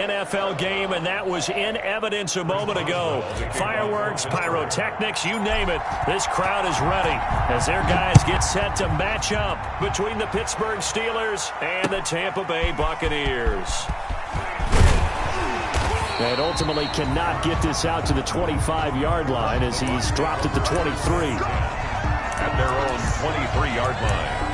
NFL game, and that was in evidence a moment ago. Fireworks, pyrotechnics, you name it. This crowd is ready as their guys get set to match up between the Pittsburgh Steelers and the Tampa Bay Buccaneers. And ultimately cannot get this out to the 25-yard line as he's dropped at the 23. At their own 23-yard line.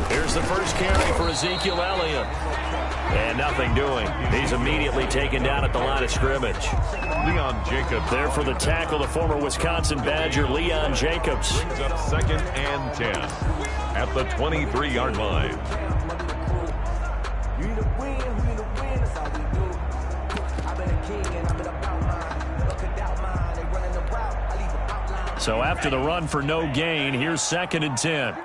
Here's the first carry for Ezekiel Elliott. And nothing doing. He's immediately taken down at the line of scrimmage. Leon Jacobs. There for the tackle, the former Wisconsin Badger, Leon Jacobs. Brings up 2nd and 10 at the 23-yard line. So after the run for no gain, here's 2nd and 10.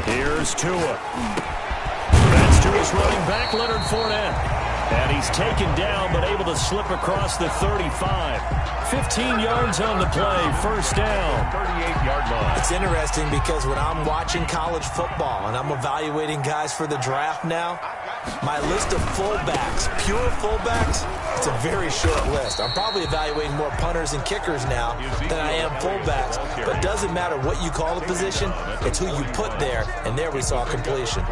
Here's Tua. That's Tua's running back, Leonard Fournette. And he's taken down, but able to slip across the 35. 15 yards on the play, first down. 38-yard line. It's interesting because when I'm watching college football and I'm evaluating guys for the draft now, my list of fullbacks, pure fullbacks, it's a very short list. I'm probably evaluating more punters and kickers now than I am fullbacks. But it doesn't matter what you call the position, it's who you put there, and there we saw completion.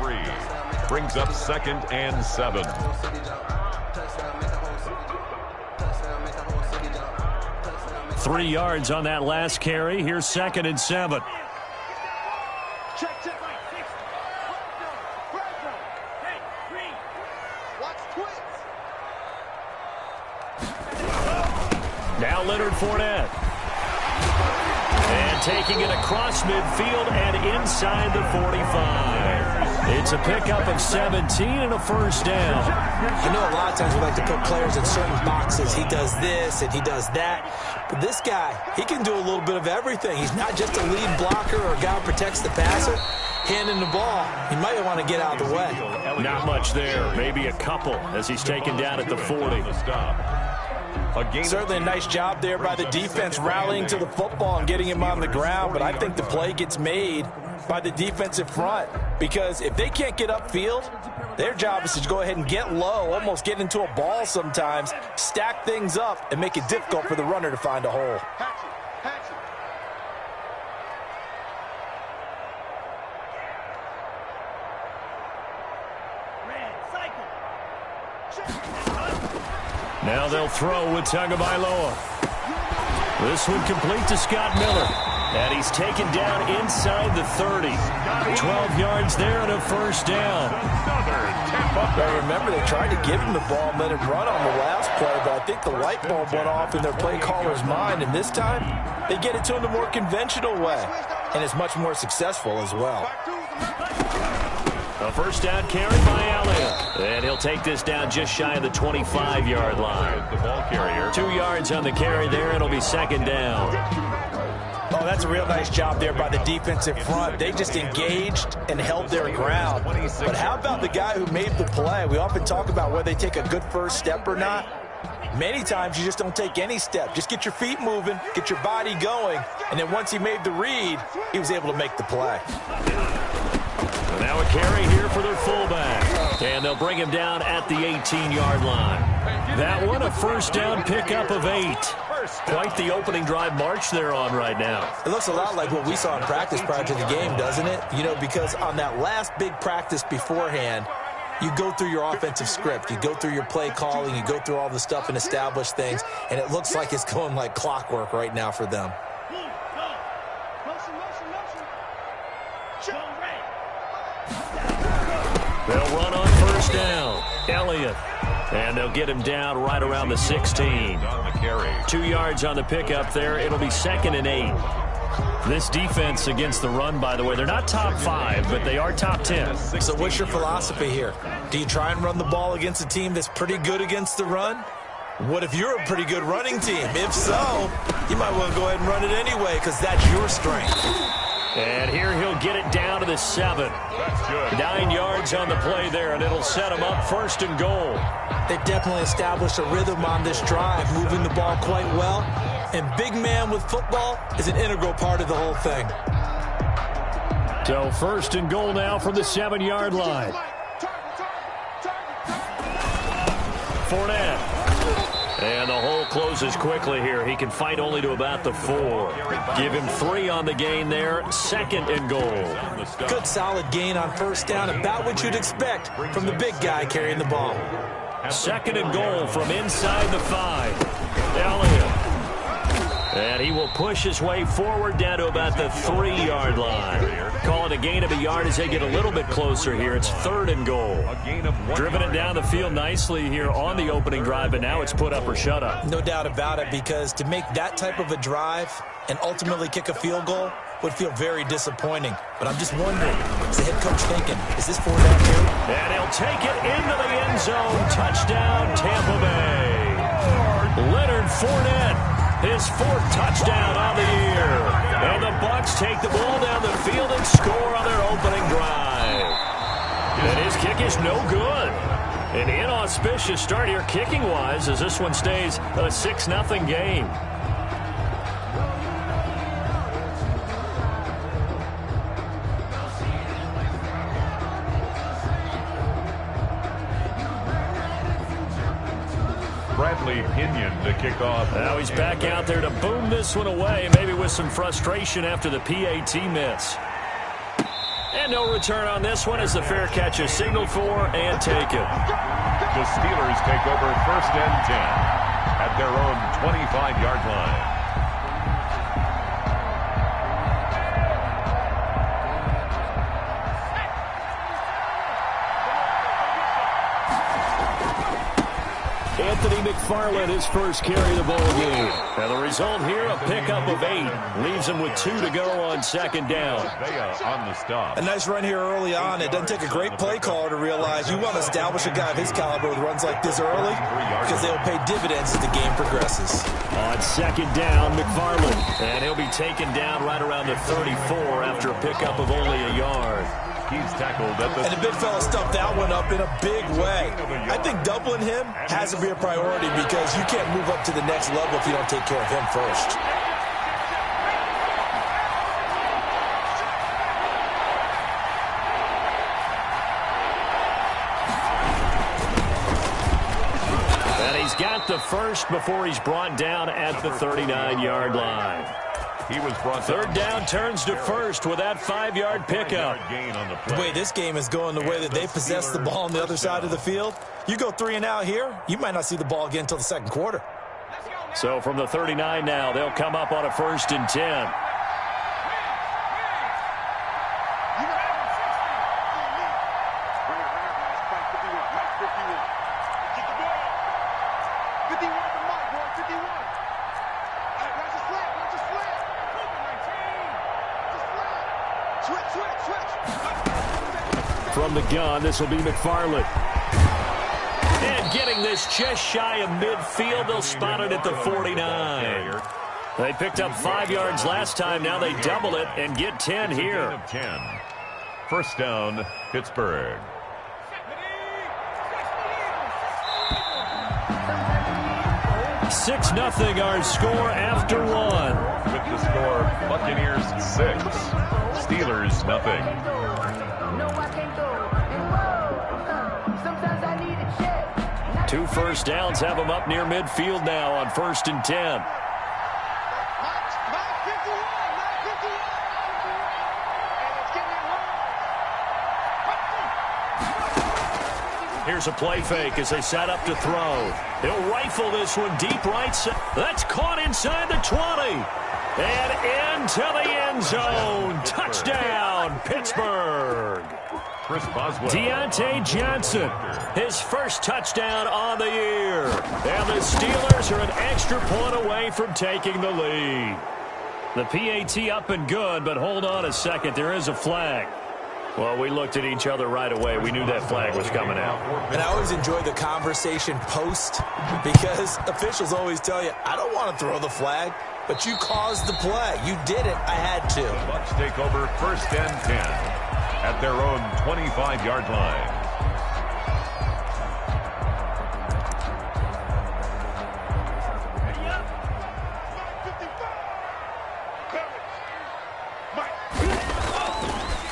Brings up 2nd and 7. Three yards on that last carry. Here's 2nd and 7. Now Leonard Fournette. And taking it across midfield and inside the 45. It's a pickup of 17 and a first down. I know a lot of times we like to put players in certain boxes. He does this and he does that. But this guy, he can do a little bit of everything. He's not just a lead blocker or a guy who protects the passer. Handing the ball, he might want to get out of the way. Not much there. Maybe a couple as he's taken down at the 40. Certainly a nice job there by the defense rallying to the football and getting him on the ground, but I think the play gets made by the defensive front because if they can't get upfield, their job is to go ahead and get low, almost get into a ball sometimes, stack things up, and make it difficult for the runner to find a hole. Now they'll throw with Tagovailoa. This one complete to Scott Miller. And he's taken down inside the 30. 12 yards there and a first down. Now remember, they tried to give him the ball and let him run on the last play, but I think the light bulb went off in their play caller's mind, and this time they get it to him the more conventional way, and it's much more successful as well. A first down carry by Elliott. And he'll take this down just shy of the 25-yard line. The ball carrier. 2 yards on the carry there, and it'll be 2nd down. Oh, that's a real nice job there by the defensive front. They just engaged and held their ground. But how about the guy who made the play? We often talk about whether they take a good first step or not. Many times you just don't take any step. Just get your feet moving, get your body going, and then once he made the read, he was able to make the play. So now a carry here for their fullback. And they'll bring him down at the 18-yard line. That one, a first down pickup of 8. Quite the opening drive march they're on right now. It looks a lot like what we saw in practice prior to the game, doesn't it? You know, because on that last big practice beforehand, you go through your offensive script. You go through your play calling. You go through all the stuff and establish things. And it looks like it's going like clockwork right now for them. They'll run on first down. Elliott. And they'll get him down right around the 16. 2 yards on the pickup there. It'll be 2nd and 8. This defense against the run, by the way, they're not top 5, but they are top 10. So what's your philosophy here? Do you try and run the ball against a team that's pretty good against the run? What if you're a pretty good running team? If so, you might want to go ahead and run it anyway because that's your strength. And here he'll get it down to the 7. 9 yards on the play there, and it'll set him up 1st and goal. They definitely established a rhythm on this drive, moving the ball quite well. And big man with football is an integral part of the whole thing. So 1st and goal now from the 7-yard line. Fournette. And the hole closes quickly here. He can fight only to about the 4. Give him 3 on the gain there. 2nd and goal. Good solid gain on 1st down. About what you'd expect from the big guy carrying the ball. 2nd and goal from inside the 5. Elliott. And he will push his way forward down to about the 3-yard line. Call it a gain of a yard as they get a little bit closer here. It's 3rd and goal. Driven it down the field nicely here on the opening drive, but now it's put up or shut up. No doubt about it, because to make that type of a drive and ultimately kick a field goal would feel very disappointing. But I'm just wondering, is the head coach thinking, is this Fournette here? And he'll take it into the end zone. Touchdown, Tampa Bay. Leonard Fournette. His 4th touchdown on the year. And the Bucs take the ball down the field and score on their opening drive. And his kick is no good. An inauspicious start here kicking-wise as this one stays a 6-0 game. Bradley Pinion to kick off. Now he's back out there to boom this one away, maybe with some frustration after the PAT miss. And no return on this one as the fair catch is signaled for and taken. The Steelers take over 1st and 10 at their own 25-yard line. Anthony McFarland, his first carry of the ball game. And the result here, a pickup of 8. Leaves him with 2 to go on 2nd down. On the stop. A nice run here early on. It doesn't take a great play caller to realize you want to establish a guy of his caliber with runs like this early because they'll pay dividends as the game progresses. On 2nd down, McFarland. And he'll be taken down right around the 34 after a pickup of only a yard. He's tackled at the... And the big fella stuffed that one up in a big way. I think doubling him has to be a priority because you can't move up to the next level if you don't take care of him first. And he's got the first before he's brought down at the 39-yard line. He was brought 3rd down turns to 1st with that 5-yard pickup. The way this game is going, the way that they possess the ball on the other side of the field, you go 3 and out here, you might not see the ball again until the 2nd quarter. So from the 39 now, they'll come up on a 1st and 10. From the gun, this will be McFarland. And getting this just shy of midfield, they'll spot it at the 49. They picked up 5 yards last time. Now they double it and get 10 here. 10. 1st down, Pittsburgh. Six 0 our score after 1. With the score, Buccaneers 6, Steelers nothing. Two 1st downs have them up near midfield now on 1st and 10. Here's a play fake as they set up to throw. He'll rifle this one deep right side. That's caught inside the 20. And into the end zone. Touchdown, Pittsburgh. Deontay Johnson, his first touchdown on the year. And the Steelers are an extra point away from taking the lead. The PAT up and good, but hold on a second. There is a flag. Well, we looked at each other right away. We knew that flag was coming out. And I always enjoy the conversation post because officials always tell you, I don't want to throw the flag. but you caused the play. You did it. I had to. The Bucs take over 1st and 10 at their own 25-yard line.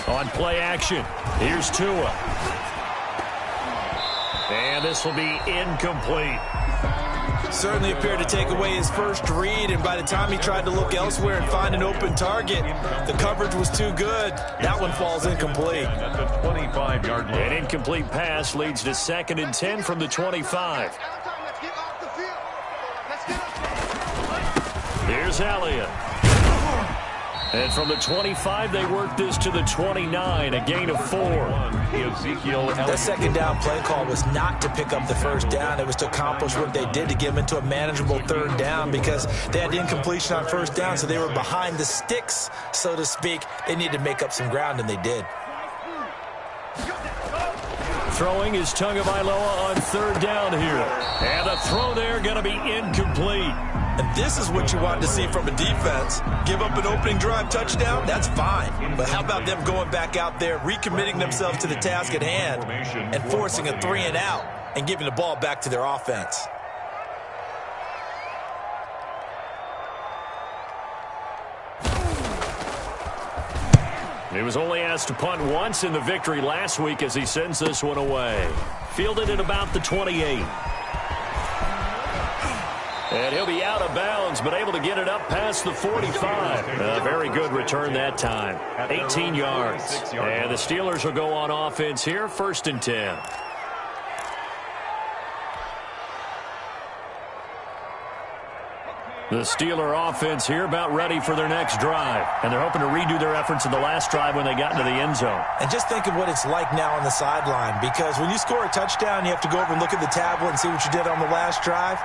On play action, here's Tua. And this will be incomplete. Certainly appeared to take away his first read, and by the time he tried to look elsewhere and find an open target, the coverage was too good. That one falls incomplete. At the 25-yard line. An incomplete pass leads to 2nd and 10 from the 25. Here's Elliott. And from the 25, they work this to the 29, a gain of 4. That second down play call was not to pick up the first down. It was to accomplish what they did to get them into a manageable 3rd down because they had incompletion on 1st down, so they were behind the sticks, so to speak. They needed to make up some ground, and they did. Throwing is Tagovailoa on 3rd down here. And the throw there going to be incomplete. And this is what you want to see from a defense. Give up an opening drive touchdown, that's fine. But how about them going back out there, recommitting themselves to the task at hand, and forcing a 3-and-out and giving the ball back to their offense? He was only asked to punt once in the victory last week as he sends this one away. Fielded at about the 28. And he'll be out of bounds, but able to get it up past the 45. A very good return that time. 18 yards. And the Steelers will go on offense here, 1st and 10. The Steeler offense here about ready for their next drive. And they're hoping to redo their efforts in the last drive when they got into the end zone. And just think of what it's like now on the sideline, because when you score a touchdown, you have to go over and look at the tablet and see what you did on the last drive.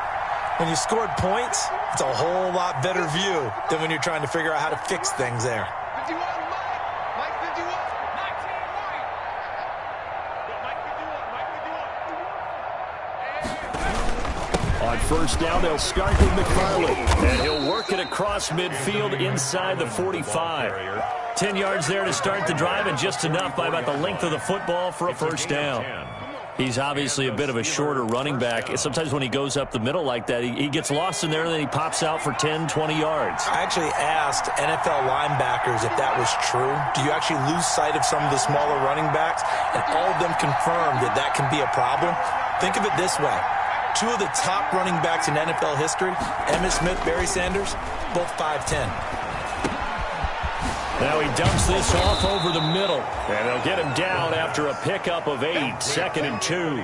When you scored points, it's a whole lot better view than when you're trying to figure out how to fix things there. On 1st down, they'll start with McFarland. And he'll work it across midfield inside the 45. 10 yards there to start the drive, and just enough by about the length of the football for a 1st down. He's obviously a bit of a shorter running back. Sometimes when he goes up the middle like that, he gets lost in there, and then he pops out for 10, 20 yards. I actually asked NFL linebackers if that was true. Do you actually lose sight of some of the smaller running backs? And all of them confirmed that that can be a problem. Think of it this way. 2 of the top running backs in NFL history, Emmitt Smith, Barry Sanders, both 5'10". Now he dumps this off over the middle, and they'll get him down after a pickup of 8, 2nd and 2.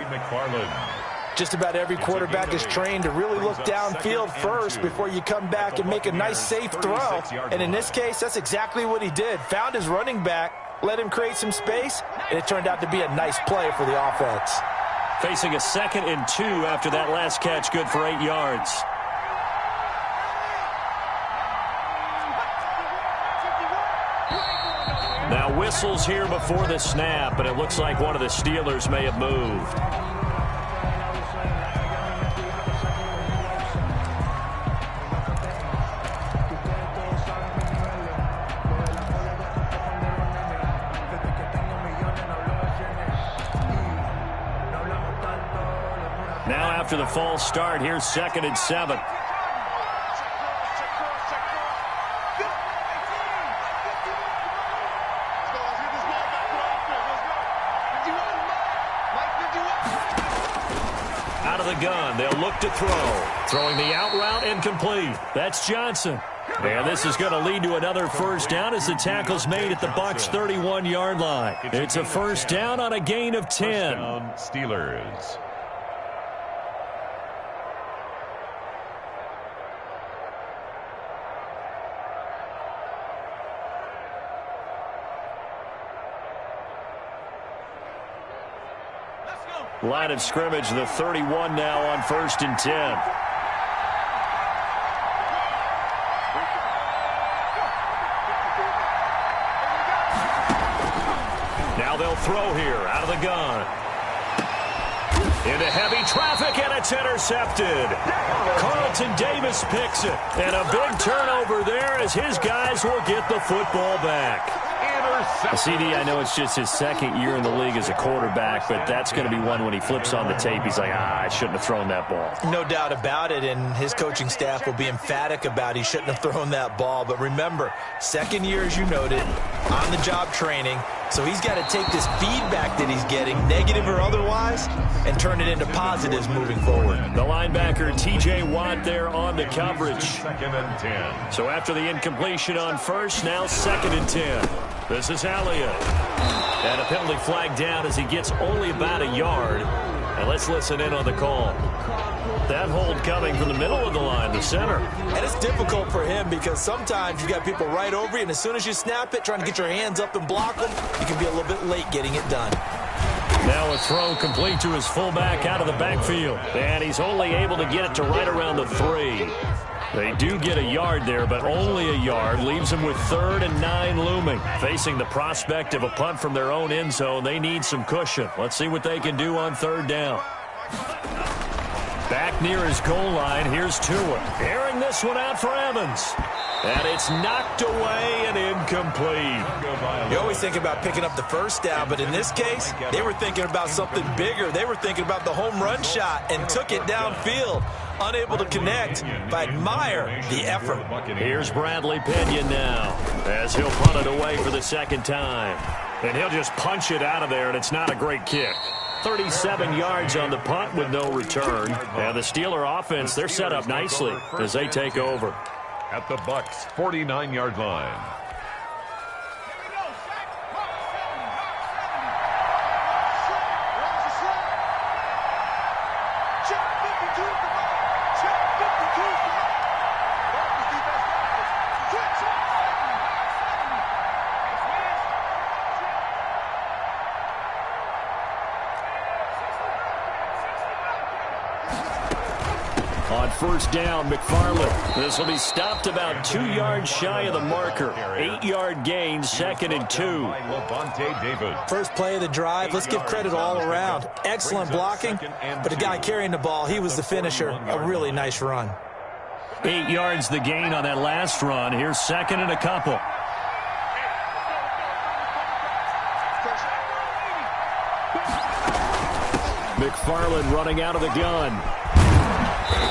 Just about every quarterback is trained to really look downfield first before you come back and make a nice, safe throw. And in this case, that's exactly what he did. Found his running back, let him create some space, and it turned out to be a nice play for the offense. Facing a 2nd and 2 after that last catch, good for 8 yards. Now whistles here before the snap, and it looks like one of the Steelers may have moved. Now after the false start, here's 2nd and 7. Out of the gun, they'll look to throw. Throwing the out route incomplete. That's Johnson. And this is going to lead to another 1st down as the tackle's made at the Bucs' 31-yard line. It's a 1st down on a gain of 10. Steelers. Line of scrimmage, the 31 now on 1st and 10. Now they'll throw here out of the gun. Into heavy traffic, and it's intercepted. Carlton Davis picks it. And a big turnover there as his guys will get the football back. CD, I know it's just his second year in the league as a quarterback, but that's going to be one when he flips on the tape. He's like, I shouldn't have thrown that ball. No doubt about it, and his coaching staff will be emphatic about he shouldn't have thrown that ball. But remember, second year, as you noted, on-the-job training. So he's got to take this feedback that he's getting, negative or otherwise, and turn it into positives moving forward. The linebacker, T.J. Watt, there on the coverage. 2nd and 10. So after the incompletion on first, now 2nd and 10. This is Elliott. And a penalty flag down as he gets only about a yard. And let's listen in on the call. That hold coming from the middle of the line, the center. And it's difficult for him because sometimes you got people right over you, and as soon as you snap it, trying to get your hands up and block them, you can be a little bit late getting it done. Now a throw complete to his fullback out of the backfield. And he's only able to get it to right around the 3. They do get a yard there, but only a yard. Leaves them with 3rd and 9 looming. Facing the prospect of a punt from their own end zone, they need some cushion. Let's see what they can do on 3rd down. Back near his goal line, here's Tua. Airing this one out for Evans. And it's knocked away and incomplete. You always think about picking up the first down, but in this case, they were thinking about something bigger. They were thinking about the home run shot and took it downfield. Unable to connect, but admire the effort. Here's Bradley Pinion now as he'll punt it away for the 2nd time. And he'll just punch it out of there, and it's not a great kick. 37 yards on the punt with no return. And the Steeler offense, they're set up nicely as they take over. At the Bucs' 49-yard line. On 1st down, McFarland. This will be stopped about 2 yards shy of the marker. 8-yard gain, 2nd and 2. First play of the drive. Let's give credit all around. Excellent blocking, but the guy carrying the ball, he was the finisher. A really nice run. 8 yards the gain on that last run. Here's 2nd and a couple. McFarland running out of the gun.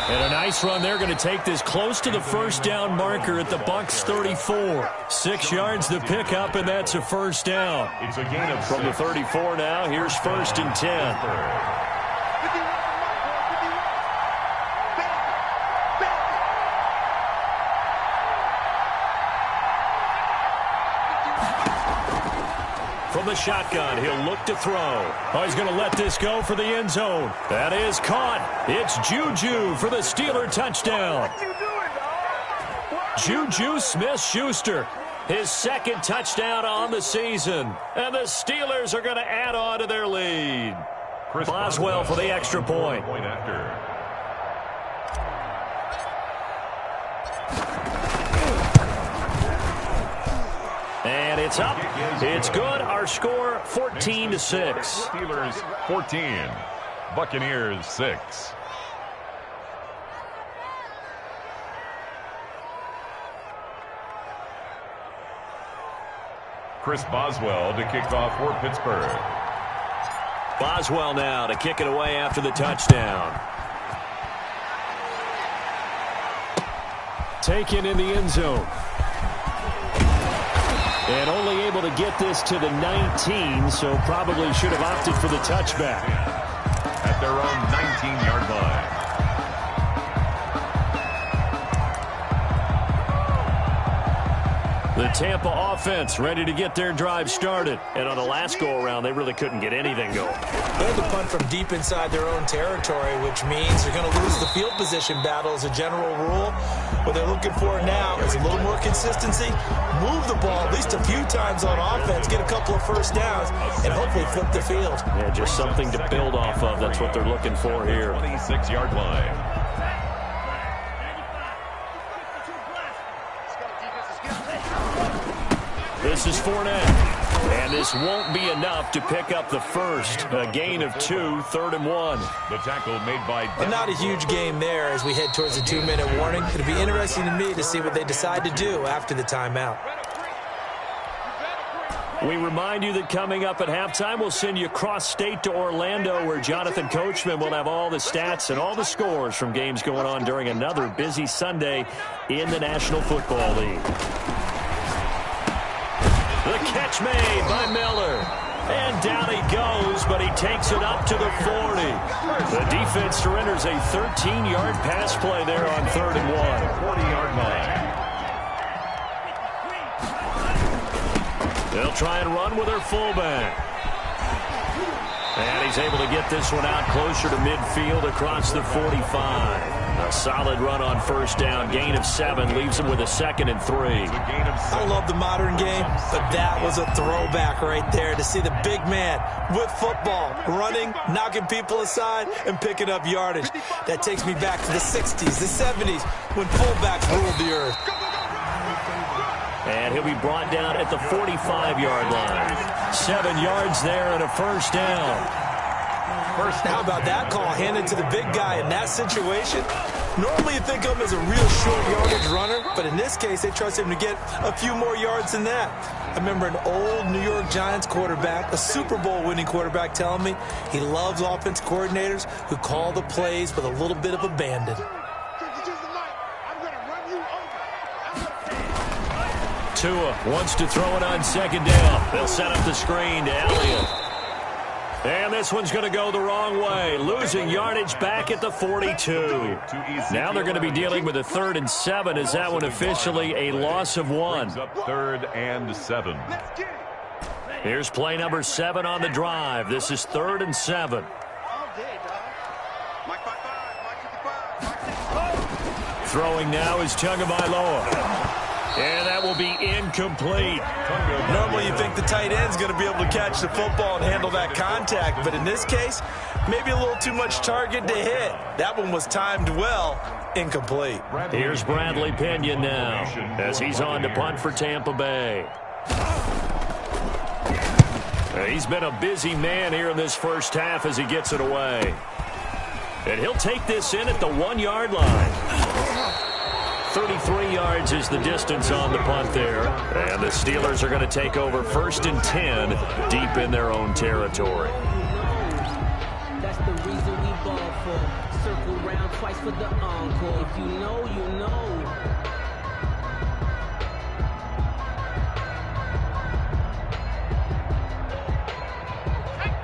And a nice run. They're going to take this close to the 1st down marker at the Bucs' 34. 6 yards the pickup, and that's a 1st down. It's a gain of from the 34 now. Here's 1st and 10. From the shotgun, he'll look to throw. Oh, he's going to let this go for the end zone. That is caught. It's Juju for the Steeler touchdown. Juju Smith-Schuster, his 2nd touchdown on the season. And the Steelers are going to add on to their lead. Boswell for the extra point. And it's up. It's good. Our score, 14-6. Steelers 14, Buccaneers 6. Chris Boswell to kick off for Pittsburgh. Boswell now to kick it away after the touchdown. Taken in the end zone. And only able to get this to the 19, so probably should have opted for the touchback. At their own 19-yard line. The Tampa offense ready to get their drive started. And on the last go-around, they really couldn't get anything going. They had to punt from deep inside their own territory, which means they're going to lose the field position battle as a general rule. What they're looking for now is a little more consistency, move the ball at least a few times on offense, get a couple of 1st downs, and hopefully flip the field. Yeah, just something to build off of. That's what they're looking for here. 26-yard line. This is Fournette. And this won't be enough to pick up the first. A gain of 2, 3rd and 1. The tackle made by... Not a huge game there as we head towards the 2-minute warning. It'll be interesting to me to see what they decide to do after the timeout. We remind you that coming up at halftime, we'll send you cross-state to Orlando, where Jonathan Coachman will have all the stats and all the scores from games going on during another busy Sunday in the National Football League. The catch made by Miller. And down he goes, but he takes it up to the 40. The defense surrenders a 13-yard pass play there on 3rd and 1. 40-yard line. They'll try and run with their fullback. And he's able to get this one out closer to midfield across the 45. A solid run on 1st down. Gain of 7 leaves him with a 2nd and 3. I love the modern game, but that was a throwback right there to see the big man with football, running, knocking people aside, and picking up yardage. That takes me back to the 60s, the 70s, when fullbacks ruled the earth. And he'll be brought down at the 45-yard line. 7 yards there and a 1st down. How about that call handed to the big guy in that situation? Normally you think of him as a real short yardage runner, but in this case they trust him to get a few more yards than that. I remember an old New York Giants quarterback, a Super Bowl winning quarterback, telling me he loves offense coordinators who call the plays with a little bit of abandon. Tua wants to throw it on 2nd down. They'll set up the screen to Elliott. And this one's going to go the wrong way, losing yardage back at the 42. Now they're going to be dealing with a 3rd and 7. Is that one officially a loss of 1? Up 3rd and 7. Here's play number 7 on the drive. This is 3rd and 7. Throwing now is Tagovailoa. And that will be incomplete. Normally you think the tight end's going to be able to catch the football and handle that contact, but in this case, maybe a little too much target to hit. That one was timed well, incomplete. Here's Bradley Pinion now as he's on to punt for Tampa Bay. He's been a busy man here in this first half as he gets it away. And he'll take this in at the 1-yard line. 33 yards is the distance on the punt there. And the Steelers are going to take over 1st and 10 deep in their own territory. That's the reason we ball for. Circle round twice for the encore. If you know, you know.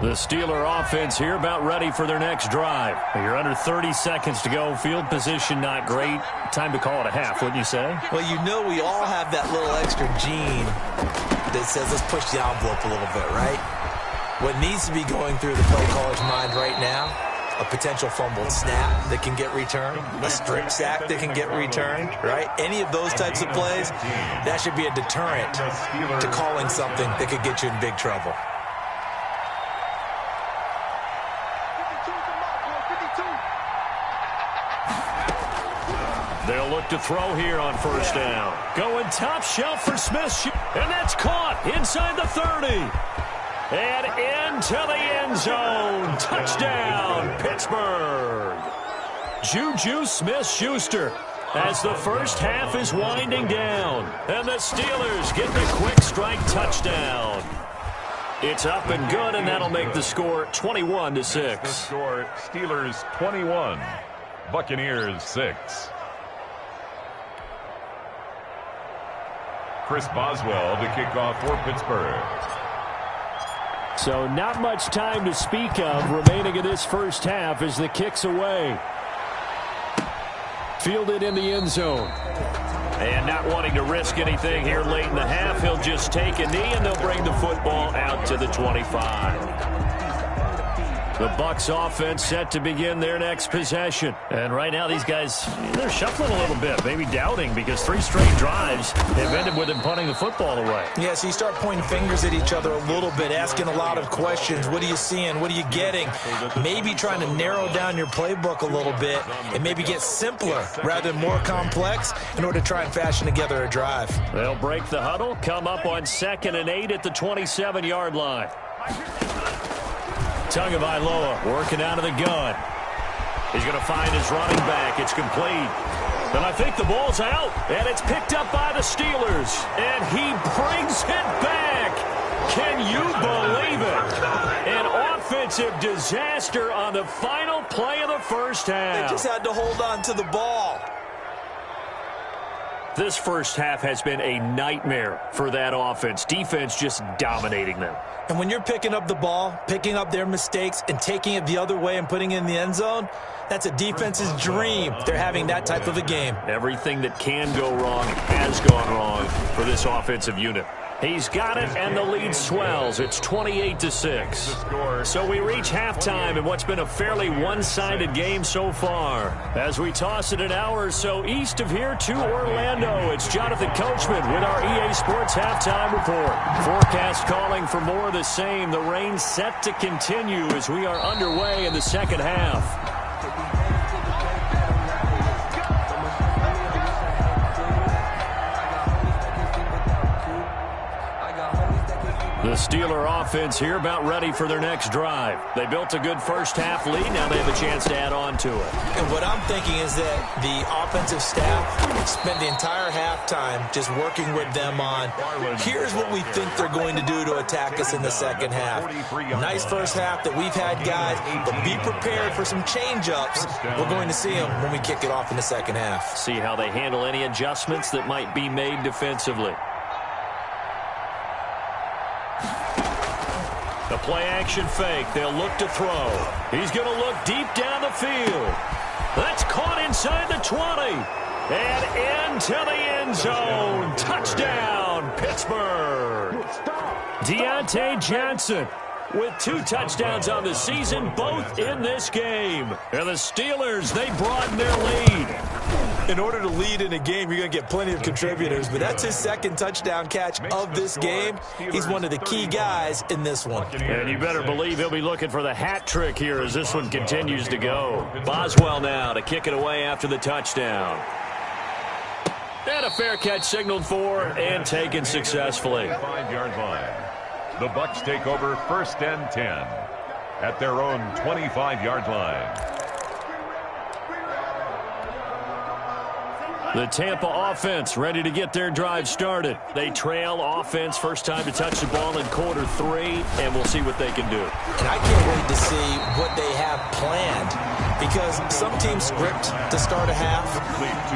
The Steeler offense here about ready for their next drive. You're under 30 seconds to go. Field position not great. Time to call it a half, wouldn't you say? Well, you know we all have that little extra gene that says let's push the envelope a little bit, right? What needs to be going through the play caller's mind right now, a potential fumbled snap that can get returned, a strip sack that can get returned, right? Any of those types of plays, that should be a deterrent to calling something that could get you in big trouble. They'll look to throw here on 1st down. Going top shelf for Smith. And that's caught inside the 30. And into the end zone. Touchdown, Pittsburgh. Juju Smith-Schuster as the first half is winding down. And the Steelers get the quick strike touchdown. It's up and good, and that'll make the score 21-6. The score, Steelers 21, Buccaneers 6. Chris Boswell to kick off for Pittsburgh. So not much time to speak of remaining in this first half as the kick's away. Fielded in the end zone. And not wanting to risk anything here late in the half, he'll just take a knee and they'll bring the football out to the 25. The Bucs offense set to begin their next possession. And right now these guys, they're shuffling a little bit, maybe doubting, because 3 straight drives have ended with them punting the football away. Yeah, so you start pointing fingers at each other a little bit, asking a lot of questions. What are you seeing? What are you getting? Maybe trying to narrow down your playbook a little bit and maybe get simpler rather than more complex in order to try and fashion together a drive. They'll break the huddle, come up on 2nd and 8 at the 27-yard line. Tagovailoa working out of the gun. He's going to find his running back. It's complete. And I think the ball's out, and it's picked up by the Steelers. And he brings it back. Can you believe it? An offensive disaster on the final play of the first half. They just had to hold on to the ball. This first half has been a nightmare for that offense. Defense just dominating them. And when you're picking up the ball, picking up their mistakes, and taking it the other way and putting it in the end zone, that's a defense's dream. They're having that type of a game. Everything that can go wrong has gone wrong for this offensive unit. He's got it, and the lead swells. It's 28-6. So we reach halftime in what's been a fairly one-sided game so far. As we toss it an hour or so east of here to Orlando, it's Jonathan Coachman with our EA Sports Halftime Report. Forecast calling for more of the same. The rain set to continue as we are underway in the second half. The Steeler offense here about ready for their next drive. They built a good first half lead. Now they have a chance to add on to it. And what I'm thinking is that the offensive staff spent the entire halftime just working with them on, here's what we think they're going to do to attack us in the second half. Nice first half that we've had, guys, but be prepared for some change-ups. We're going to see them when we kick it off in the second half. See how they handle any adjustments that might be made defensively. The play-action fake. They'll look to throw. He's going to look deep down the field. That's caught inside the 20. And into the end zone. Touchdown, Pittsburgh. Deontay Johnson with 2 touchdowns on the season, both in this game. And the Steelers, they broaden their lead. In order to lead in a game, you're going to get plenty of contributors, but that's his 2nd touchdown catch of this game. He's one of the key guys in this one. And you better believe he'll be looking for the hat trick here as this one continues to go. Boswell now to kick it away after the touchdown. And a fair catch signaled for and taken successfully. 5-yard line. The Bucs take over 1st and 10 at their own 25-yard line. The Tampa offense ready to get their drive started. They trail offense, first time to touch the ball in quarter 3, and we'll see what they can do. And I can't wait to see what they have planned, because some teams script to start a half.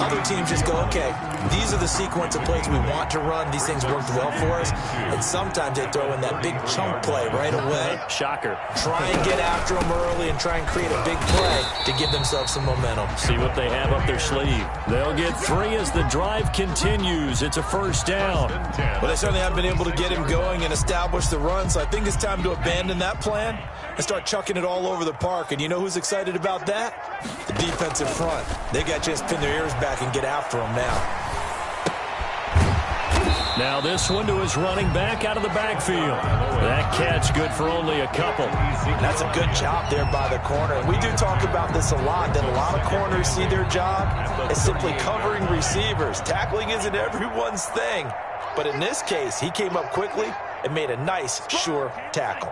Other teams just go, okay, these are the sequence of plays we want to run. These things worked well for us. And sometimes they throw in that big chunk play right away. Shocker. Try and get after them early and try and create a big play to give themselves some momentum. See what they have up their sleeve. They'll get 3 as the drive continues. It's a first down. Well, they certainly haven't been able to get him going and establish the run, so I think it's time to abandon that plan and start chucking it all over the park. And you know who's excited about that? The defensive front. They got to just pin their ears back and get after him now. Now this one to his running back out of the backfield. That catch good for only a couple. That's a good job there by the corner. And we do talk about this a lot, that a lot of corners see their job as simply covering receivers. Tackling isn't everyone's thing. But in this case, he came up quickly and made a nice, sure tackle.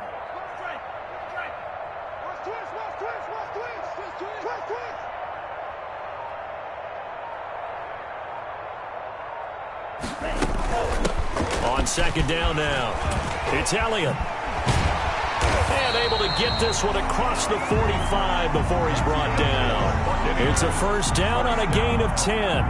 On 2nd down now, it's Elliott. And able to get this one across the 45 before he's brought down. It's a first down on a gain of 10.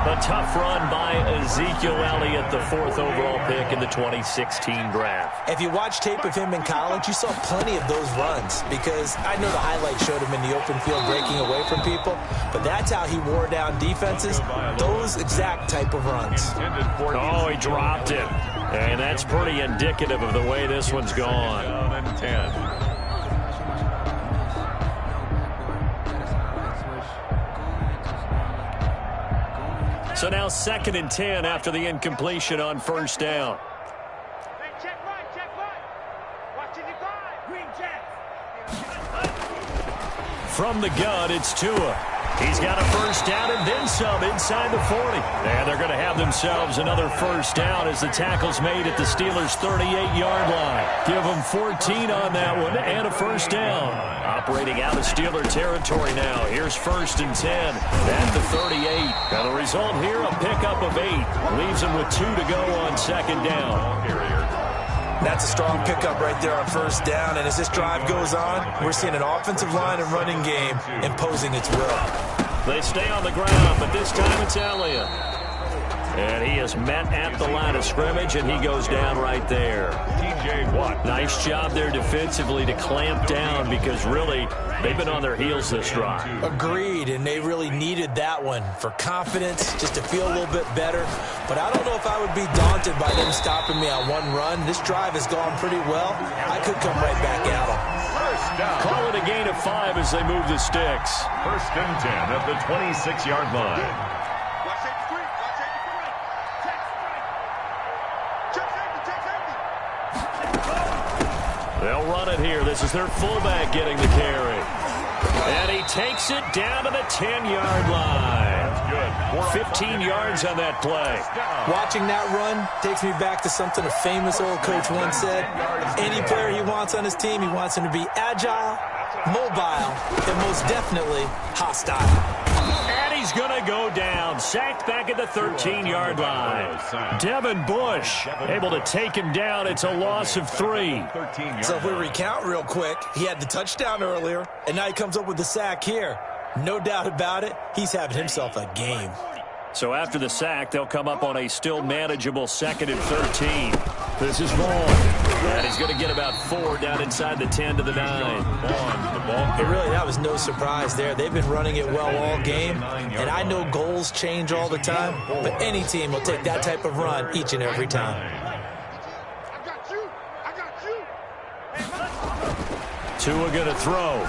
A tough run by Ezekiel Elliott, the 4th overall pick in the 2016 draft. If you watch tape of him in college, you saw plenty of those runs, because I know the highlights showed him in the open field breaking away from people, but that's how he wore down defenses, those exact type of runs. Oh, he dropped it. And that's pretty indicative of the way this one's gone. So now 2nd and 10 after the incompletion on first down. From the gun, it's Tua. He's got a first down and then some inside the 40. And they're going to have themselves another first down as the tackle's made at the Steelers' 38-yard line. Give them 14 on that one and a first down. Operating out of Steeler territory now. Here's 1st and 10 at the 38. And the result here, a pickup of 8. Leaves them with 2 to go on 2nd down. That's a strong pickup right there on first down. And as this drive goes on, we're seeing an offensive line and running game imposing its will. They stay on the ground, but this time it's Elliott. And he is met at the line of scrimmage, and he goes down right there. Nice job there defensively to clamp down because really they've been on their heels this drive. Agreed, and they really needed that one for confidence, just to feel a little bit better. But I don't know if I would be daunted by them stopping me on one run. This drive has gone pretty well. I could come right back at them. Call it a gain of 5 as they move the sticks. 1st and 10 at the 26-yard line. They'll run it here. This is their fullback getting the carry. And he takes it down to the 10-yard line. 15 yards on that play. Watching that run takes me back to something a famous old coach once said. Any player he wants on his team, he wants him to be agile, mobile, and most definitely hostile. And he's going to go down. Sacked back at the 13-yard line. Devin Bush able to take him down. It's a loss of 3. So if we recount real quick, he had the touchdown earlier, and now he comes up with the sack here. No doubt about it, he's having himself a game. So after the sack, they'll come up on a still manageable 2nd and 13. This is Vaughn. And he's going to get about 4 down inside the 10 to the 9. Hey, really, that was no surprise there. They've been running it well all game, and I know goals change all the time, but any team will take that type of run each and every time. Tua going to throw.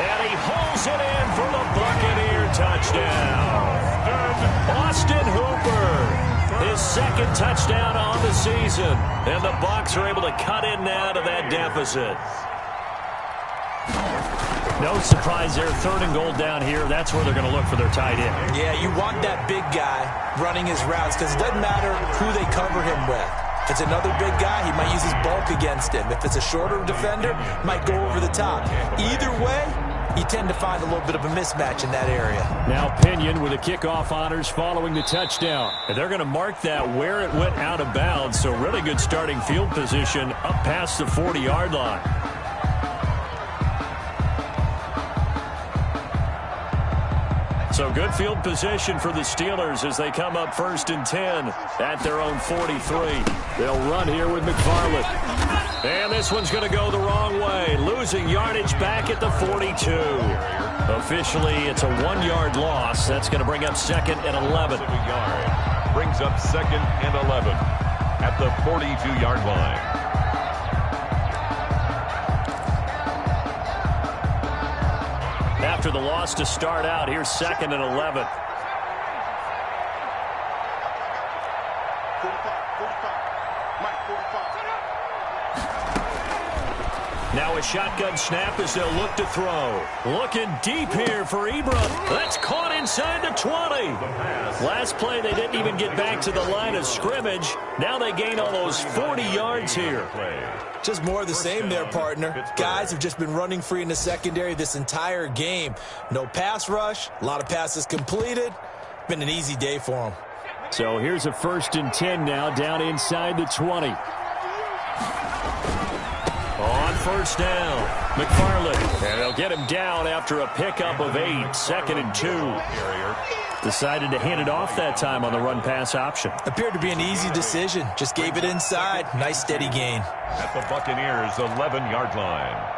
And he holds it in for the Buccaneer touchdown. Austin Hooper, his 2nd touchdown on the season. And the Bucs are able to cut in now to that deficit. No surprise there. 3rd and goal down here. That's where they're going to look for their tight end. Yeah, you want that big guy running his routes because it doesn't matter who they cover him with. If it's another big guy, he might use his bulk against him. If it's a shorter defender, might go over the top. Either way, you tend to find a little bit of a mismatch in that area. Now Pinion with the kickoff honors following the touchdown. And they're going to mark that where it went out of bounds. So really good starting field position up past the 40-yard line. So good field position for the Steelers as they come up 1st and 10 at their own 43. They'll run here with McFarland. And this one's going to go the wrong way, losing yardage back at the 42. Officially, it's a 1-yard loss. That's going to bring up 2nd and 11. Brings up 2nd and 11 at the 42-yard line. After the loss to start out, here's 2nd and 11. Now a shotgun snap as they'll look to throw. Looking deep here for Ebron. That's caught inside the 20. Last play, they didn't even get back to the line of scrimmage. Now they gain almost 40 yards here. Just more of the same there, partner. Guys have just been running free in the secondary this entire game. No pass rush, a lot of passes completed. Been an easy day for them. So here's a 1st and 10 now, down inside the 20. On first down, McFarland. And they'll get him down after a pickup of 8, 2nd and 2. Decided to hand it off that time on the run-pass option. Appeared to be an easy decision. Just gave it inside. Nice, steady gain. At the Buccaneers' 11-yard line.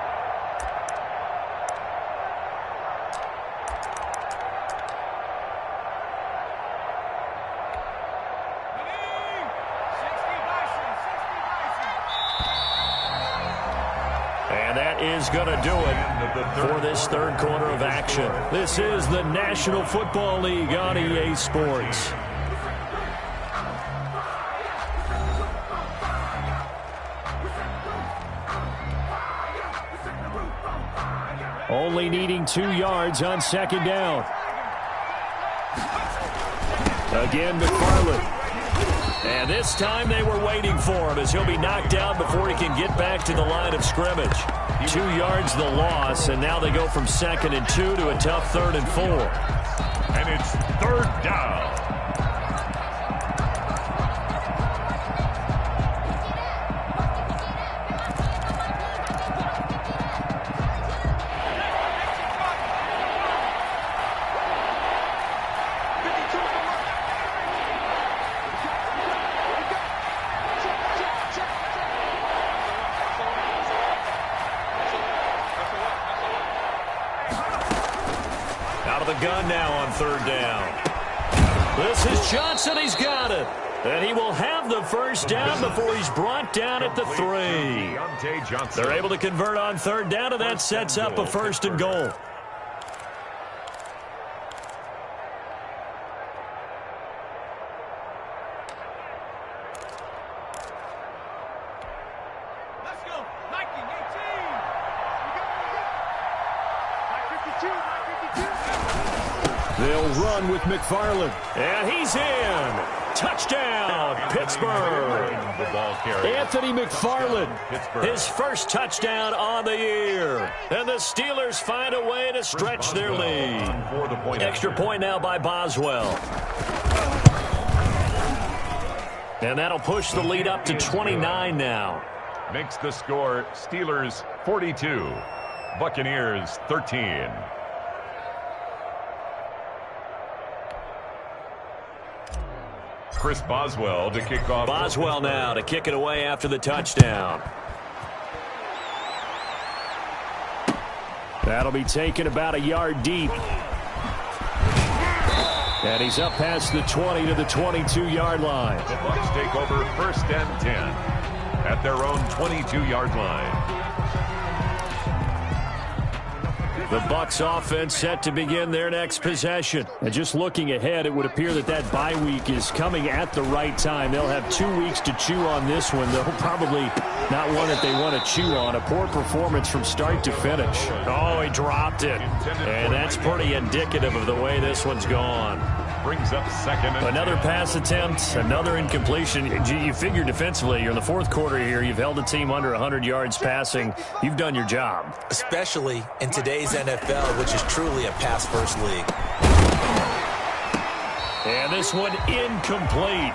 And that is going to do it for this third quarter of action. This is the National Football League on EA Sports. Only needing 2 yards on second down. Again, McFarland. And this time they were waiting for him as he'll be knocked down before he can get back to the line of scrimmage. 2 yards the loss, and now they go from 2nd and 2 to a tough 3rd and 4. And it's 3rd down. Gun now on 3rd down. This is Johnson. He's got it. And he will have the first down before he's brought down at the 3. They're able to convert on 3rd down, and that sets up a 1st and goal. They'll run with McFarland. And he's in. Touchdown, Pittsburgh. Anthony McFarland, his first touchdown on the year. And the Steelers find a way to stretch their lead. Extra point now by Boswell. And that'll push the lead up to 29 now. Makes the score Steelers 42, Buccaneers 13. Chris Boswell to kick off. Boswell now to kick it away after the touchdown. That'll be taken about a yard deep. And he's up past the 20 to the 22-yard line. The Bucs take over 1st and 10 at their own 22-yard line. The Bucs offense set to begin their next possession. And just looking ahead, it would appear that bye week is coming at the right time. They'll have 2 weeks to chew on this one. They'll probably not one that they want to chew on. A poor performance from start to finish. Oh, he dropped it. And that's pretty indicative of the way this one's gone. Brings up 2nd and another pass attempt, another incompletion. You figure defensively, you're in the 4th quarter here. You've held a team under 100 yards passing. You've done your job. Especially in today's NFL, which is truly a pass-first league. And this one incomplete.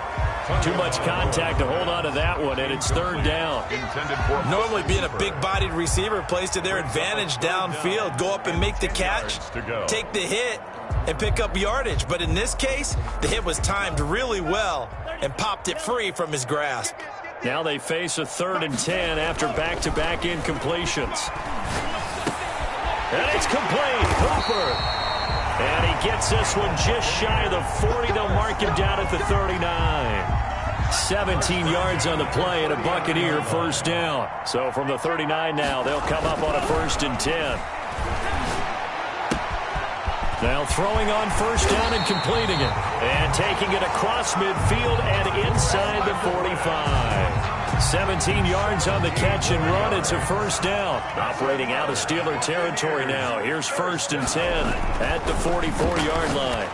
Too much contact to hold on to that one, and it's 3rd down. Normally being a big-bodied receiver plays to their advantage downfield. Go up and make the catch, take the hit, and pick up yardage. But in this case, the hit was timed really well and popped it free from his grasp. Now they face a 3rd and 10 after back-to-back incompletions. And it's complete. Hooper. And he gets this one just shy of the 40. They'll mark him down at the 39. 17 yards on the play and a Buccaneer 1st down. So from the 39 now, they'll come up on a 1st and 10. Now throwing on 1st down and completing it. And taking it across midfield and inside the 45. 17 yards on the catch and run. It's a 1st down. Operating out of Steeler territory now. Here's 1st and 10 at the 44-yard line.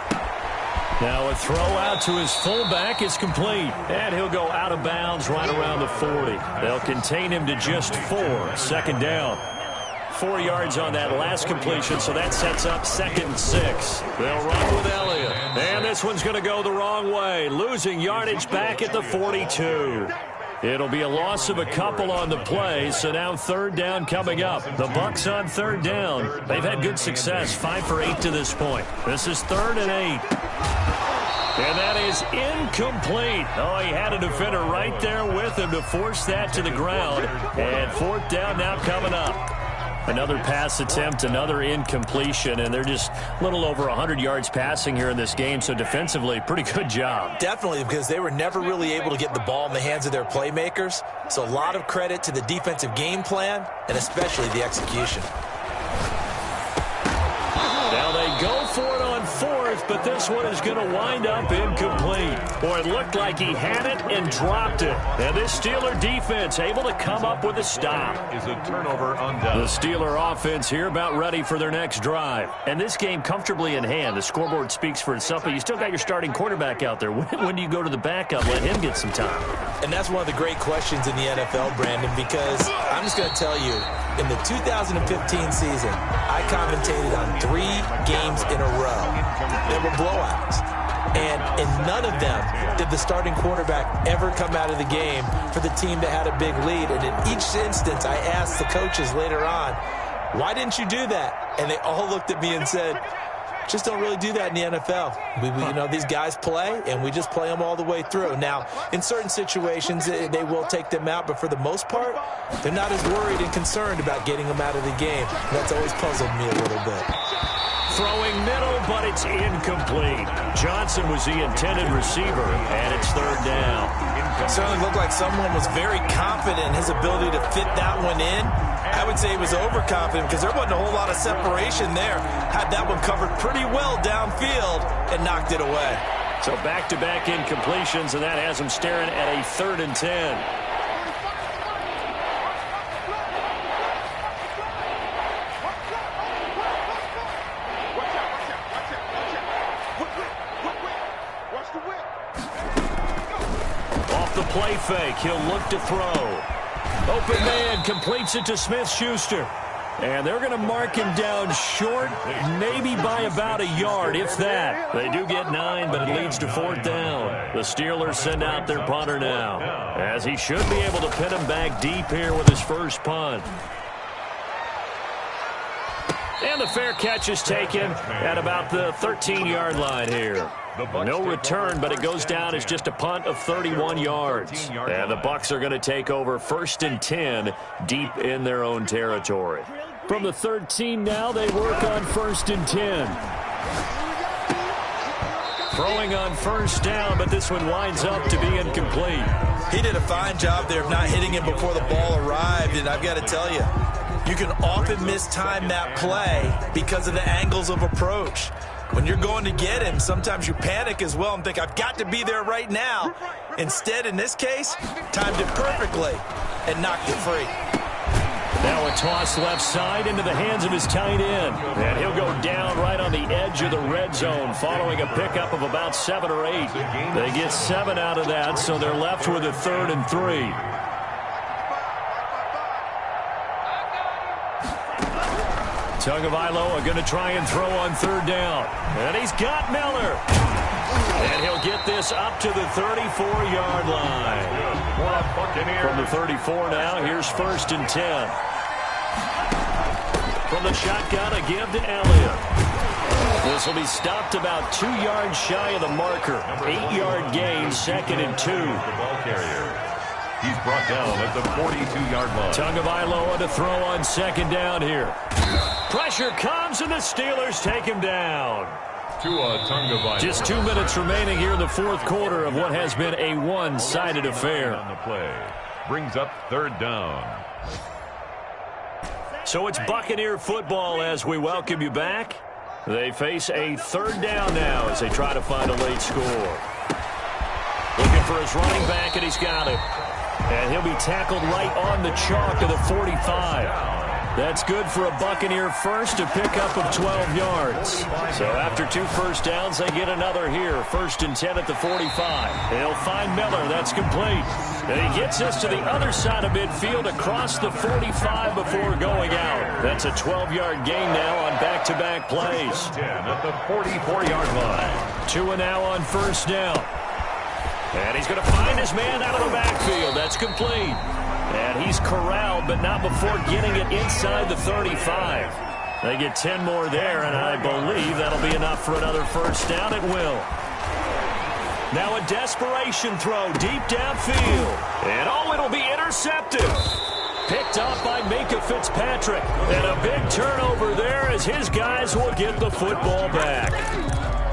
Now a throw out to his fullback is complete. And he'll go out of bounds right around the 40. They'll contain him to just 4. 2nd down. 4 yards on that last completion, so that sets up 2nd and 6. They'll run with Elliott. And this one's going to go the wrong way. Losing yardage back at the 42. It'll be a loss of a couple on the play, so now 3rd down coming up. The Bucs on 3rd down. They've had good success, 5 for 8 to this point. This is 3rd and 8. And that is incomplete. Oh, he had a defender right there with him to force that to the ground. And 4th down now coming up. Another pass attempt, another incompletion, and they're just a little over 100 yards passing here in this game, so defensively, pretty good job. Definitely, because they were never really able to get the ball in the hands of their playmakers, so a lot of credit to the defensive game plan and especially the execution. Now they go for it on fourth, but this one is going to wind up incomplete. Boy, it looked like he had it and dropped it. And this Steeler defense able to come up with a stop. Is a turnover on down. The Steeler offense here about ready for their next drive. And this game comfortably in hand. The scoreboard speaks for itself, but you still got your starting quarterback out there. When do you go to the backup? Let him get some time. And that's one of the great questions in the NFL, Brandon, because I'm just going to tell you, in the 2015 season, I commentated on 3 games in a row. They were blowouts. And in none of them did the starting quarterback ever come out of the game for the team that had a big lead. And in each instance, I asked the coaches later on, why didn't you do that? And they all looked at me and said, just don't really do that in the NFL. You know, these guys play, and we just play them all the way through. Now, in certain situations, they will take them out, but for the most part, they're not as worried and concerned about getting them out of the game. That's always puzzled me a little bit. Throwing middle, but it's incomplete. Johnson was the intended receiver, and it's third down. It certainly looked like someone was very confident in his ability to fit that one in. I would say he was overconfident because there wasn't a whole lot of separation there. Had that one covered pretty well downfield and knocked it away. So back-to-back incompletions, and that has him staring at a 3rd and 10. Off the play fake, he'll look to throw. Open man completes it to Smith-Schuster. And they're going to mark him down short, maybe by about a yard, if that. They do get 9, but it leads to 4th down. The Steelers send out their punter now, as he should be able to pin him back deep here with his first punt. And the fair catch is taken at about the 13-yard line here. No return, but it goes down as just a punt of 31 yards. And the Bucs are going to take over 1st and 10 deep in their own territory. From the 13 now, they work on 1st and 10. Throwing on 1st down, but this one winds up to be incomplete. He did a fine job there of not hitting him before the ball arrived, and I've got to tell you, you can often mistime that play because of the angles of approach. When you're going to get him, sometimes you panic as well and think, I've got to be there right now. Instead, in this case, timed it perfectly and knocked it free. Now a toss left side into the hands of his tight end. And he'll go down right on the edge of the red zone following a pickup of about 7 or 8. They get 7 out of that, so they're left with a 3rd and 3. Tagovailoa going to try and throw on 3rd down. And he's got Miller. And he'll get this up to the 34-yard line. From the 34 now, here's 1st and 10. From the shotgun, a give to Elliott. This will be stopped about 2 yards shy of the marker. 8-yard gain, 2nd and 2. The ball carrier. He's brought down at the 42-yard line. Tagovailoa to throw on 2nd down here. Pressure comes, and the Steelers take him down. Just 2 minutes remaining here in the 4th quarter of what has been a one-sided affair. On the play. Brings up 3rd down. So it's Buccaneer football as we welcome you back. They face a 3rd down now as they try to find a late score. Looking for his running back, and he's got it. And he'll be tackled right on the chalk of the 45. That's good for a Buccaneer first, a pickup of 12 yards. So after 2 first downs, they get another here. 1st and 10 at the 45. They'll find Miller. That's complete. And he gets us to the other side of midfield across the 45 before going out. That's a 12-yard gain now on back-to-back plays. 10 at the 44-yard line. 2 now on 1st down. And he's going to find his man out of the backfield. That's complete. And he's corralled, but not before getting it inside the 35. They get 10 more there, and I believe that'll be enough for another 1st down. It will. Now a desperation throw deep downfield. And, oh, it'll be intercepted. Picked off by Minkah Fitzpatrick. And a big turnover there as his guys will get the football back.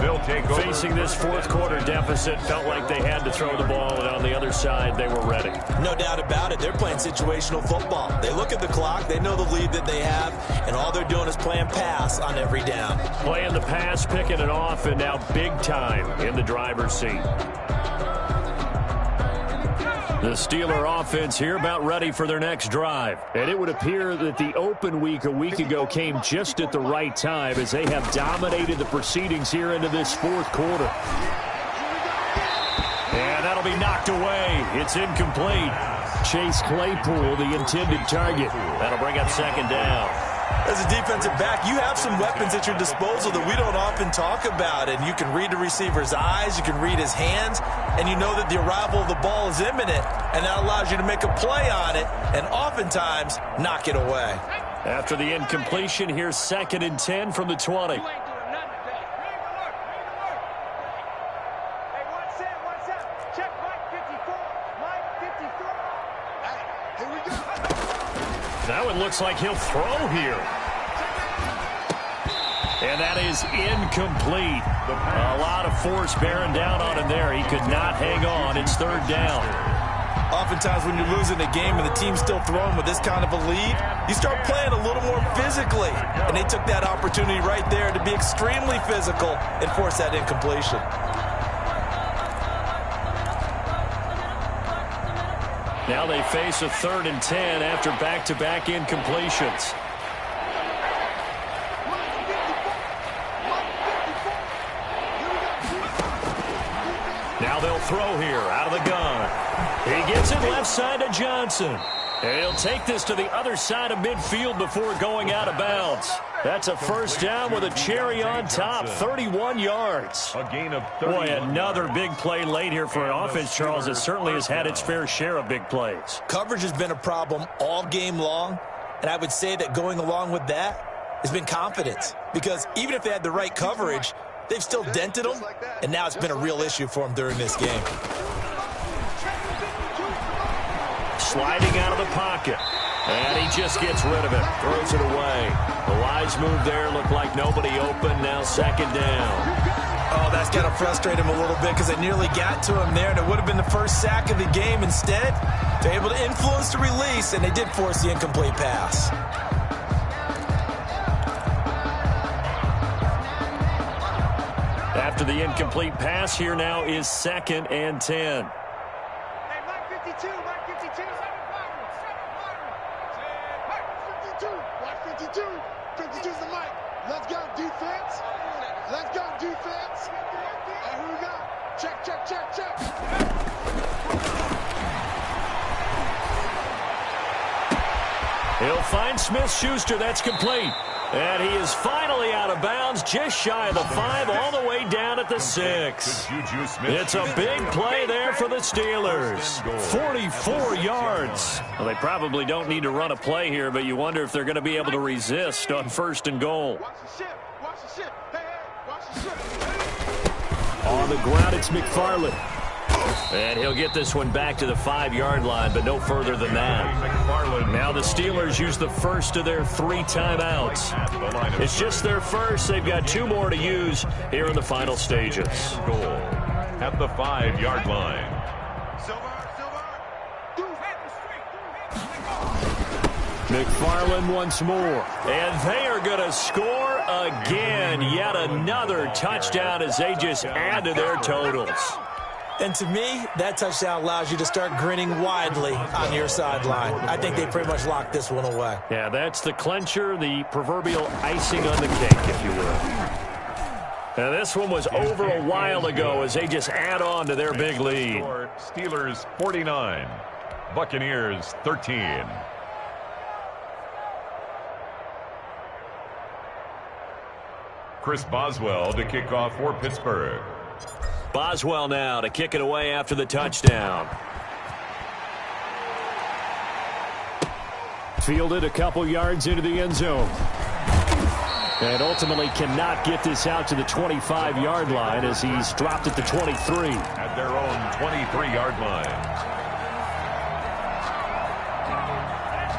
They'll take over. Facing this fourth quarter deficit, felt like they had to throw the ball, and on the other side, they were ready. No doubt about it. They're playing situational football. They look at the clock, they know the lead that they have, and all they're doing is playing pass on every down. Playing the pass, picking it off, and now big time in the driver's seat. The Steeler offense here about ready for their next drive. And it would appear that the open week a week ago came just at the right time as they have dominated the proceedings here into this fourth quarter. And that'll be knocked away. It's incomplete. Chase Claypool, the intended target. That'll bring up second down. As a defensive back, you have some weapons at your disposal that we don't often talk about. And you can read the receiver's eyes, you can read his hands, and you know that the arrival of the ball is imminent. And that allows you to make a play on it and oftentimes knock it away. After the incompletion, here's 2nd and 10 from the 20. That one looks like he'll throw here. And that is incomplete. A lot of force bearing down on him there. He could not hang on. It's 3rd down. Oftentimes when you're losing a game and the team's still throwing with this kind of a lead, you start playing a little more physically. And they took that opportunity right there to be extremely physical and force that incompletion. Now they face a 3rd and 10 after back-to-back incompletions. Now they'll throw here out of the gun. He gets it left side to Johnson. And he'll take this to the other side of midfield before going out of bounds. That's a first down with a cherry on top, 31 yards. A gain of 30. Boy, another big play late here for an offense, Charles, that certainly has had its fair share of big plays. Coverage has been a problem all game long, and I would say that going along with that has been confidence. Because even if they had the right coverage, they've still dented them, and now it's been a real issue for them during this game. Sliding out of the pocket. And he just gets rid of it. Throws it away. The wise move there. Looked like nobody open. Now 2nd down. Oh, that's got to frustrate him a little bit because they nearly got to him there, and it would have been the first sack of the game. Instead, they're able to influence the release, and they did force the incomplete pass. After the incomplete pass, here now is 2nd and 10. Hey, Mike 52, Mike 52. 52. 52's the mic. Let's go, defense. Let's go, defense. And who we got? Check, check, check, check. He'll find Smith-Schuster. That's complete. And he is finally out of bounds, just shy of the 5, all the way down at the 6. It's a big play there for the Steelers. 44 yards. Well, they probably don't need to run a play here, but you wonder if they're going to be able to resist on 1st and goal. Watch the ship. Watch the ship. Hey, hey, watch the ship. On the ground, it's McFarland. And he'll get this one back to the 5-yard line, but no further than that. Now the Steelers use the first of their 3 timeouts. It's just their first. They've got 2 more to use here in the final stages. Goal at the 5-yard line. McFarland once more. And they are going to score again. Yet another touchdown as they just add to their totals. And to me, that touchdown allows you to start grinning widely on your sideline. I think they pretty much locked this one away. Yeah, that's the clincher, the proverbial icing on the cake, if you will. Now, this one was over a while ago as they just add on to their big lead. Steelers 49, Buccaneers 13. Chris Boswell to kick off for Pittsburgh. Boswell now to kick it away after the touchdown. Fielded a couple yards into the end zone. And ultimately cannot get this out to the 25-yard line as he's dropped at the 23. At their own 23-yard line.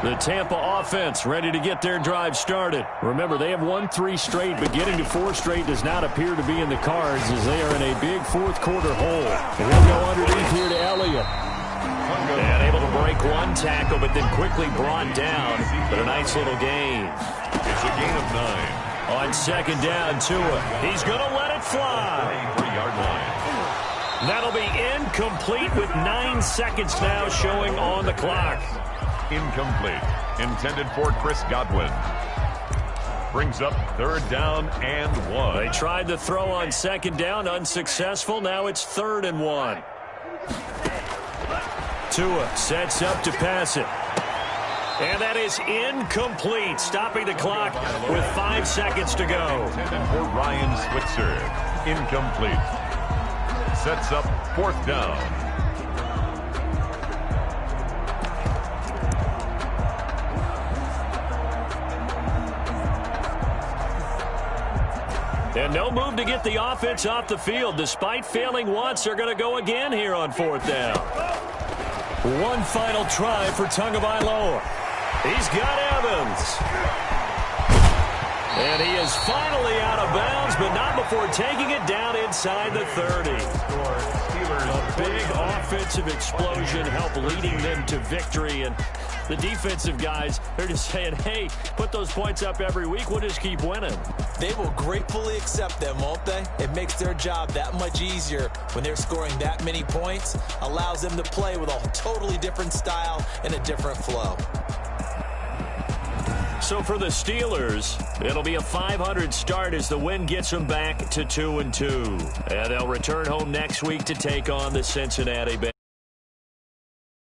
The Tampa offense ready to get their drive started. Remember, they have won 3 straight, but getting to 4 straight does not appear to be in the cards as they are in a big fourth-quarter hole. They're going to go underneath here to Elliott. And able to break one tackle, but then quickly brought down. But a nice little gain. It's a gain of 9. On second down, Tua. He's going to let it fly. 3-yard line. That'll be incomplete with 9 seconds now showing on the clock. Incomplete. Intended for Chris Godwin. Brings up 3rd down and 1. They tried to throw on second down, unsuccessful. Now it's 3rd and 1. Tua sets up to pass it. And that is incomplete, stopping the clock with 5 seconds to go. Intended for Ryan Switzer. Incomplete. Sets up 4th down. And no move to get the offense off the field. Despite failing once, they're going to go again here on 4th down. One final try for Tagovailoa. He's got Evans. And he is finally out of bounds, but not before taking it down inside the 30. A big offensive explosion helped leading them to victory. And the defensive guys, they're just saying, hey, put those points up every week. We'll just keep winning. They will gratefully accept them, won't they? It makes their job that much easier when they're scoring that many points. Allows them to play with a totally different style and a different flow. So for the Steelers, it'll be a 500 start as the win gets them back to 2-2. And they'll return home next week to take on the Cincinnati Bengals.